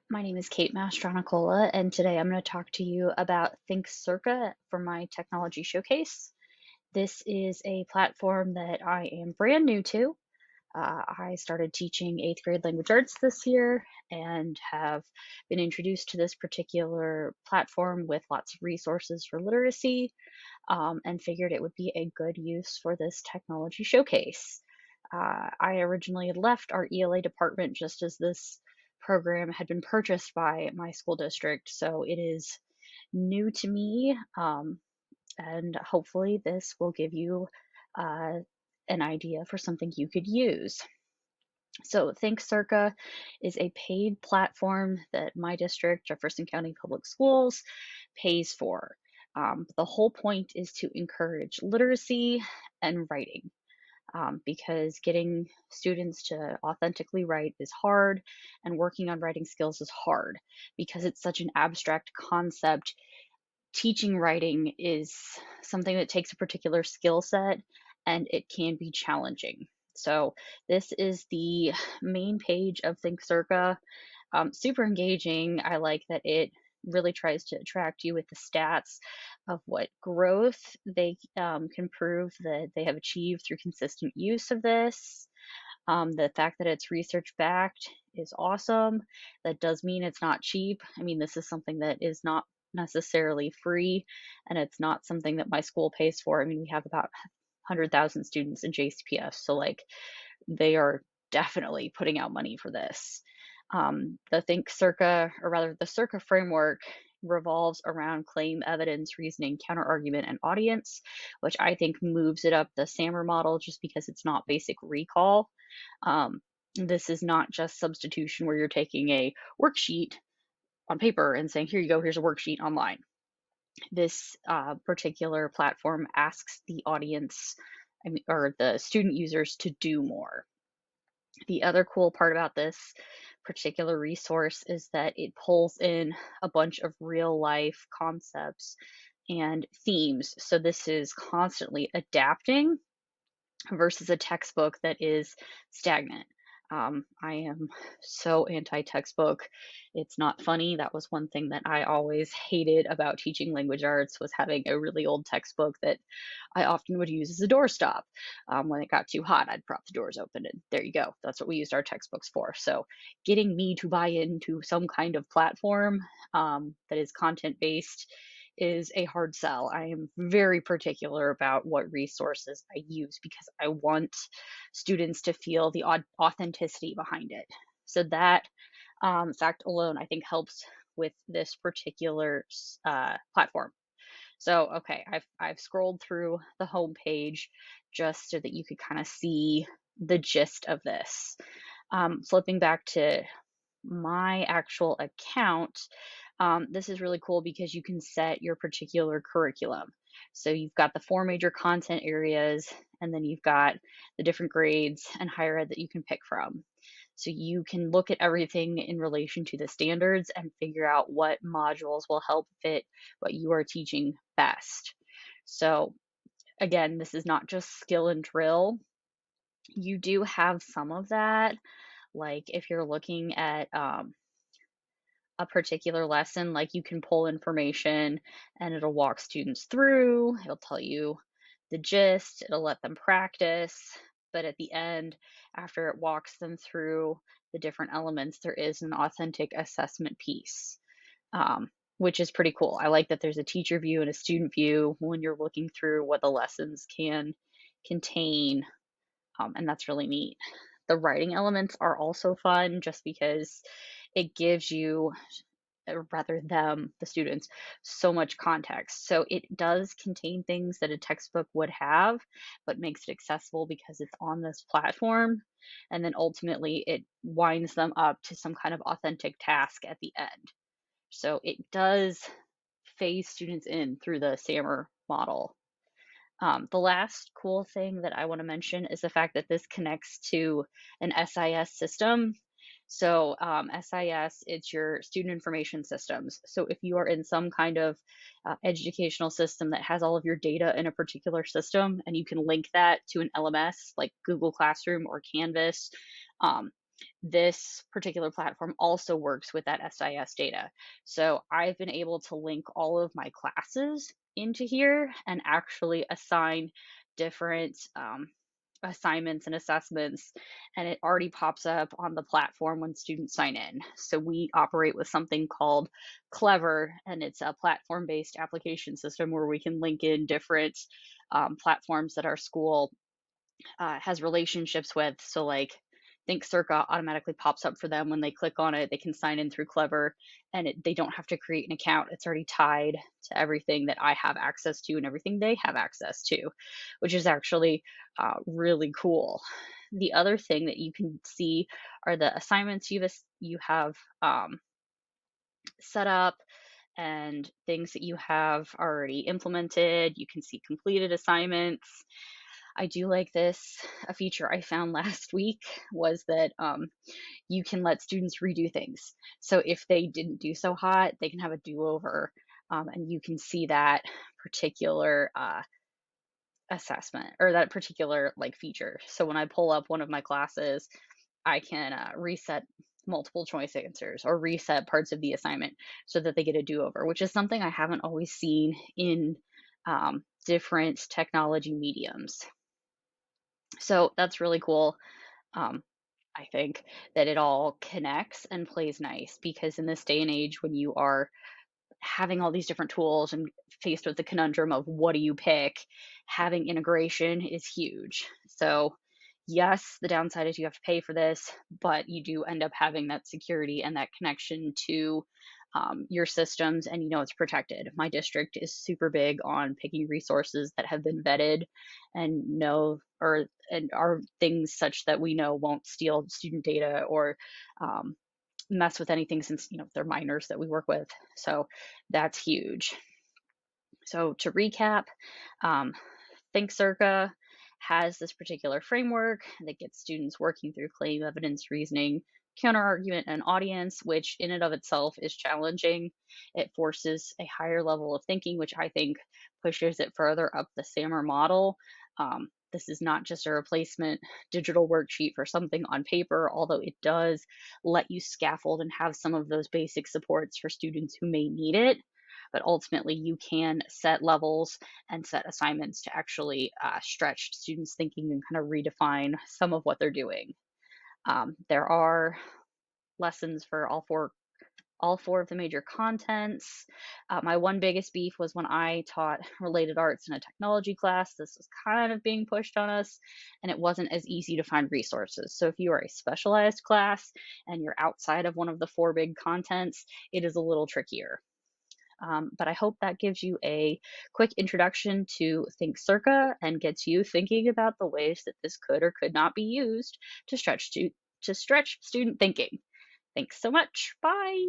My name is Kate Mastronicola, and today I'm going to talk to you about ThinkCERCA for my technology showcase. This is a platform that I am brand new to. I started teaching eighth grade language arts this year and have been introduced to this particular platform with lots of resources for literacy, and figured it would be a good use for this technology showcase. I originally had left our ELA department just as this program had been purchased by my school district, so it is new to me, and hopefully this will give you uh, an idea for something you could use. So ThinkCERCA is a paid platform that my district, Jefferson County Public Schools, pays for. The whole point is to encourage literacy and writing, because getting students to authentically write is hard, and working on writing skills is hard because it's such an abstract concept. Teaching writing is something that takes a particular skill set, and it can be challenging. So this is the main page of ThinkCERCA. Super engaging. I like that it really tries to attract you with the stats of what growth they can prove that they have achieved through consistent use of this. The fact that it's research backed is awesome. That does mean it's not cheap. I mean, this is something that is not necessarily free, and it's not something that my school pays for. I mean, we have about 100,000 students in JCPS, so like they are definitely putting out money for this. The ThinkCERCA, or rather the CERCA framework, revolves around claim, evidence, reasoning, counterargument, and audience, which I think moves it up the SAMR model just because it's not basic recall. This is not just substitution where you're taking a worksheet on paper and saying, here you go, here's a worksheet online. This particular platform asks the audience, or the student users, to do more. The other cool part about this particular resource is that it pulls in a bunch of real life concepts and themes. So this is constantly adapting versus a textbook that is stagnant. I am so anti-textbook. It's not funny. That was one thing that I always hated about teaching language arts, was having a really old textbook that I often would use as a doorstop. When it got too hot, I'd prop the doors open, and there you go. That's what we used our textbooks for. So getting me to buy into some kind of platform that is content-based is a hard sell. I am very particular about what resources I use because I want students to feel the authenticity behind it. So that fact alone, I think, helps with this particular platform. So, okay, I've scrolled through the homepage just so that you could kind of see the gist of this. Flipping back to my actual account, this is really cool because you can set your particular curriculum. So you've got the four major content areas, and then you've got the different grades and higher ed that you can pick from. So you can look at everything in relation to the standards and figure out what modules will help fit what you are teaching best. So again, this is not just skill and drill. You do have some of that. Like if you're looking at a particular lesson, like you can pull information and it'll walk students through, it'll tell you the gist, it'll let them practice. But at the end, after it walks them through the different elements, there is an authentic assessment piece, which is pretty cool. I like that there's a teacher view and a student view when you're looking through what the lessons can contain, and that's really neat. The writing elements are also fun just because it gives you, or rather them, the students, so much context. So it does contain things that a textbook would have, but makes it accessible because it's on this platform. And then ultimately it winds them up to some kind of authentic task at the end. So it does phase students in through the SAMR model. The last cool thing that I want to mention is the fact that this connects to an SIS system. So SIS, it's your student information systems. So if you are in some kind of educational system that has all of your data in a particular system, and you can link that to an LMS like Google Classroom or Canvas, um, this particular platform also works with that SIS data. So I've been able to link all of my classes into here and actually assign different assignments and assessments, and it already pops up on the platform when students sign in. So we operate with something called Clever, and it's a platform based application system where we can link in different platforms that our school has relationships with. So, like, ThinkCERCA automatically pops up for them when they click on it. They can sign in through Clever, and they don't have to create an account. It's already tied to everything that I have access to and everything they have access to, which is actually really cool. The other thing that you can see are the assignments you have set up and things that you have already implemented. You can see completed assignments. I do like this. A feature I found last week was that you can let students redo things. So if they didn't do so hot, they can have a do-over, and you can see that particular assessment or that particular like feature. So when I pull up one of my classes, I can reset multiple choice answers or reset parts of the assignment so that they get a do-over, which is something I haven't always seen in different technology mediums. So that's really cool. Um, I think that it all connects and plays nice because in this day and age, when you are having all these different tools and faced with the conundrum of what do you pick, having integration is huge. So, yes, the downside is you have to pay for this, but you do end up having that security and that connection to your systems, and you know it's protected. My district is super big on picking resources that have been vetted and know or and are things such that we know won't steal student data or mess with anything, since they're minors that we work with. So that's huge. So to recap, um, ThinkCERCA has this particular framework that gets students working through claim, evidence, reasoning, counterargument, and audience, which in and of itself is challenging. It forces a higher level of thinking, which I think pushes it further up the SAMR model. This is not just a replacement digital worksheet for something on paper, although it does let you scaffold and have some of those basic supports for students who may need it. But ultimately, you can set levels and set assignments to actually stretch students' thinking and kind of redefine some of what they're doing. There are lessons for all four of the major contents. My one biggest beef was when I taught related arts in a technology class. This was kind of being pushed on us, and it wasn't as easy to find resources. So if you are a specialized class and you're outside of one of the four big contents, it is a little trickier. But I hope that gives you a quick introduction to ThinkCERCA and gets you thinking about the ways that this could or could not be used to stretch student thinking. Thanks so much. Bye.